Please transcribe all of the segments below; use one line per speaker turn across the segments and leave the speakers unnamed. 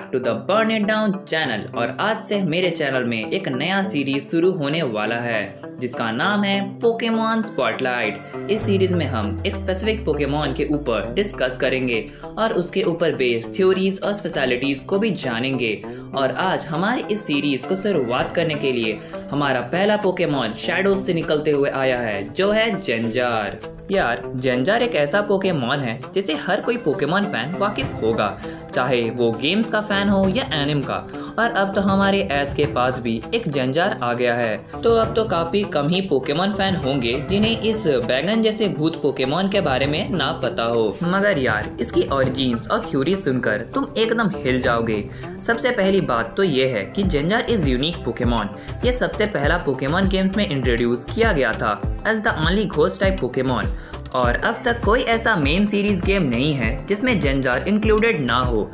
Back to the burn it down channel. और आज से मेरे चैनल में एक नया सीरीज शुरू होने वाला है जिसका नाम है पोकेमॉन स्पॉटलाइट। इस सीरीज में हम एक स्पेसिफिक पोकेमॉन के ऊपर डिस्कस करेंगे और उसके ऊपर बेस्ड थ्योरीज और स्पेशलिटीज को भी जानेंगे। और आज हमारी इस सीरीज को शुरुआत करने के लिए हमारा पहला पोकेमॉन शैडोज से निकलते हुए आया है जो है जेंजार। यार जेंजार एक ऐसा पोकेमॉन है जिसे हर कोई पोकेमॉन फैन वाकिफ होगा, चाहे वो गेम्स का फैन हो या एनिम का। और अब तो हमारे एस के पास भी एक जेंजार आ गया है, तो अब तो काफी कम ही पोकेमॉन फैन होंगे जिन्हें इस बैगन जैसे भूत पोकेमॉन के बारे में ना पता हो। मगर यार इसकी ओरिजिन्स और थ्योरी सुनकर तुम एकदम हिल जाओगे। सबसे पहली बात तो ये है कि जेंजार इज यूनिक पोकेमॉन। ये सबसे पहला पोकेमॉन गेम्स में इंट्रोड्यूस किया गया था as the only ghost type Pokémon, और अब तक कोई ऐसा मेन सीरीज गेम नहीं है जिसमें जेंजार इंक्लूडेड ना हो।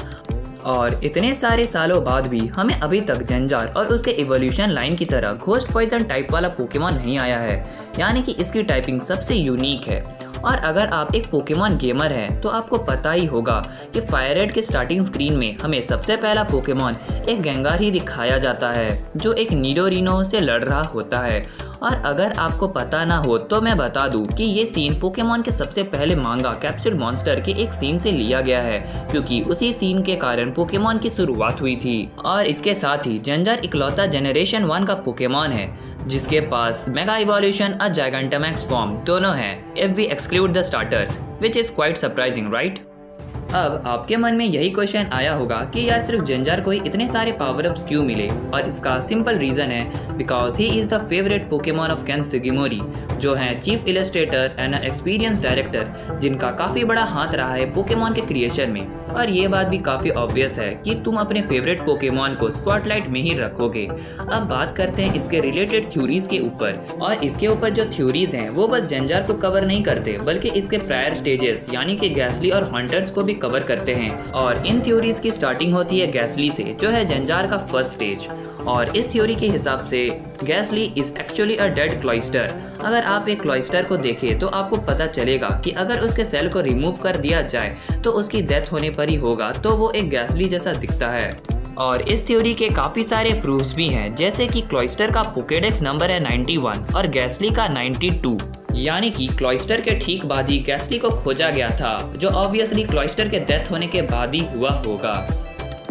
और इतने सारे सालों बाद भी हमें अभी तक जेंजार और उसके इवोल्यूशन लाइन की तरह घोस्ट पॉइजन टाइप वाला पोकेमॉन नहीं आया है, यानी कि इसकी टाइपिंग सबसे यूनिक है। और अगर आप एक पोकेमॉन गेमर हैं तो आपको पता ही होगा कि फायर रेड के स्टार्टिंग स्क्रीन में हमें सबसे पहला पोकेमॉन एक गेंगार ही दिखाया जाता है जो एक नीडोरिनो से लड़ रहा होता है। और अगर आपको पता ना हो तो मैं बता दूं कि ये सीन पोकेमॉन के सबसे पहले मांगा कैप्सूल मॉन्स्टर के एक सीन से लिया गया है, क्योंकि उसी सीन के कारण पोकेमॉन की शुरुआत हुई थी। और इसके साथ ही जेंजार इकलौता जनरेशन 1 का पोकेमॉन है जिसके पास मेगा इवोल्यूशन और जायगांटामैक्स फॉर्म दोनों हैं, if we exclude the starters, which is quite surprising right. अब आपके मन में यही क्वेश्चन आया होगा कि यार सिर्फ जेंजार को ही इतने सारे पावर अप्स क्यों मिले, और इसका सिंपल रीजन है because he is the favourite Pokemon of Ken Sugimori, जो हैं chief illustrator and experience director जिनका काफी बड़ा हाथ रहा है पोकेमॉन के क्रिएशन में। और ये बात भी काफी ऑब्वियस है कि तुम अपने फेवरेट पोकेमॉन को स्पॉटलाइट में ही रखोगे। अब बात करते हैं इसके रिलेटेड थ्योरीज के ऊपर, और इसके ऊपर जो थ्योरीज हैं वो बस जेंजार को कवर नहीं करते बल्कि इसके प्रायर स्टेजेस यानी कि गैसली और हंटर्स को भी कवर करते हैं। और इन थ्योरीज की स्टार्टिंग होती है गैसली से, जो है जेंजार का फर्स्ट स्टेज। और इस थ्योरी के हिसाब से Gastly is actually a dead Cloyster. अगर आप एक क्लॉइस्टर को देखें तो आपको पता चलेगा कि अगर उसके सेल को रिमूव कर दिया जाए तो उसकी डेथ होने पर ही होगा, तो वो एक गैसली जैसा दिखता है। और इस थ्योरी के काफ़ी सारे प्रूफ्स भी हैं, जैसे कि क्लॉइस्टर का पोकेडेक्स नंबर है 91 और गैसली का 92, यानी कि क्लॉइस्टर के ठीक बाद ही गैसली को खोजा गया था, जो ऑब्वियसली क्लॉइस्टर के डेथ होने के बाद ही हुआ होगा।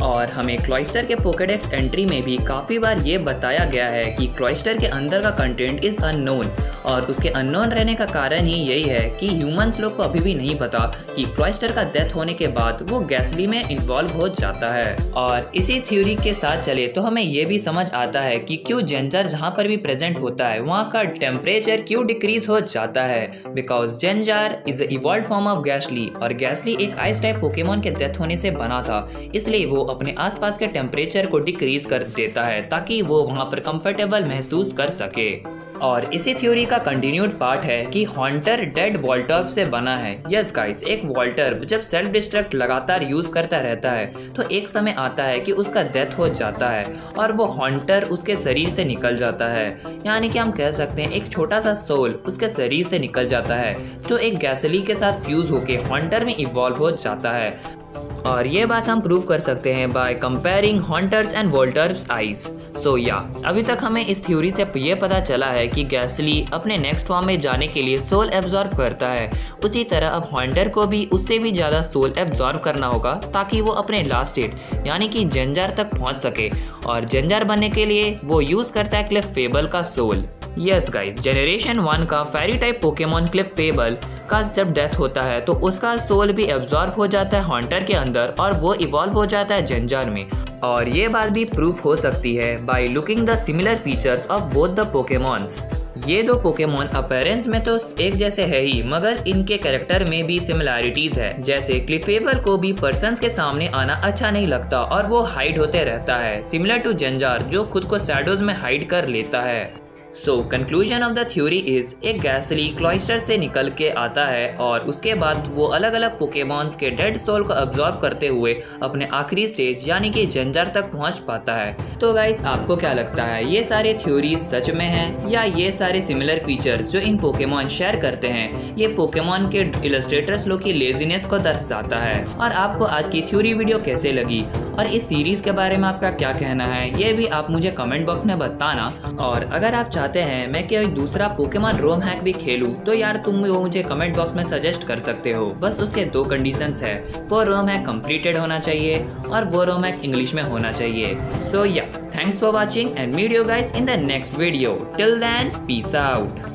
और हमें क्लॉइस्टर के पोकेडेक्स एंट्री में भी काफ़ी बार ये बताया गया है कि क्लॉइस्टर के अंदर का कंटेंट इज़ अननोन, और उसके अननोन रहने का कारण ही यही है कि ह्यूमंस लोग को अभी भी नहीं पता कि क्लॉइस्टर का डेथ होने के बाद वो गैसली में इन्वॉल्व हो जाता है। और इसी थ्योरी के साथ चले तो हमें ये भी समझ आता है कि क्यों जेंजार जहाँ पर भी प्रेजेंट होता है वहाँ का टेम्परेचर क्यों डिक्रीज हो जाता है, because Gengar is a evolved form of Gastly, और गैसली एक आइस टाइप पोकेमॉन के डेथ होने से बना था, इसलिए वो अपने आसपास के टेम्परेचर को डिक्रीज कर देता है ताकि वो वहाँ पर कंफर्टेबल महसूस कर सके। और इसी थ्योरी का कंटिन्यूड पार्ट है कि हॉन्टर डेड वॉल्टर्प से बना है। यस गाइस, एक वॉल्टर्प जब सेल्फ डिस्ट्रक्ट लगातार यूज करता रहता है तो एक समय आता है कि उसका डेथ हो जाता है और वो हॉन्टर उसके शरीर से निकल जाता है, यानी कि हम कह सकते हैं एक छोटा सा सोल उसके शरीर से निकल जाता है जो एक गैसली के साथ फ्यूज होके हॉन्टर में इवॉल्व हो जाता है। और ये बात हम प्रूव कर सकते हैं by comparing Haunter's and Walter's eyes. So या अभी तक हमें इस थ्योरी से ये पता चला है कि गैसली अपने नेक्स्ट फॉर्म में जाने के लिए सोल एब्जॉर्ब करता है, उसी तरह अब हॉन्टर को भी उससे भी ज़्यादा सोल एब्जॉर्ब करना होगा ताकि वो अपने लास्ट स्टेट यानी कि जेंजार तक पहुँच सके। और जेंजार बनने के लिए वो यूज़ करता है क्लिफेबल का सोल। यस गाइस, जनरेशन 1 का फेरी टाइप पोकेमॉन क्लिफेबल का जब डेथ होता है तो उसका सोल भी एब्जॉर्ब हो जाता है हॉन्टर के अंदर और वो इवॉल्व हो जाता है जेंजार में। और ये बात भी प्रूफ हो सकती है by looking the similar features of both the Pokémons. ये दो पोकेमॉन अपीयरेंस में तो एक जैसे है ही, मगर इनके कैरेक्टर में भी सिमिलैरिटीज है। जैसे क्लिफेबर को भी पर्सन्स के सामने आना अच्छा नहीं लगता और वो हाइड होते रहता है, सिमिलर टू जेंजार जो खुद को शैडोज में हाइड कर लेता है। So conclusion of the theory is एक गैसली क्लॉइस्टर से निकल के आता है और उसके बाद वो अलग अलग पोकेमॉन्स के डेड सोल को अब्सॉर्ब करते हुए अपने आखिरी स्टेज यानी कि जंजार तक पहुंच पाता है। तो गाइस आपको क्या लगता है, ये सारे थ्योरीज सच में हैं या ये सारे सिमिलर फीचर्स जो इन पोकेमॉन शेयर करते हैं ये पोकेमॉन के इलस्ट्रेटर्स लोग की लेजीनेस को दर्शाता है? और आपको आज की थ्योरी वीडियो कैसे लगी और इस सीरीज के बारे में आपका क्या कहना है ये भी आप मुझे कमेंट बॉक्स में बताना। और अगर आप चाहते हैं मैं कोई दूसरा पोकेमॉन रोम हैक भी खेलूं तो यार तुम वो मुझे कमेंट बॉक्स में सजेस्ट कर सकते हो। बस उसके 2 कंडीशंस है, वो रोम हैक कंप्लीटेड होना चाहिए और वो रोम हैक इंग्लिश में होना चाहिए। So yeah thanks for watching and meet you guys in the next video. Till then peace out.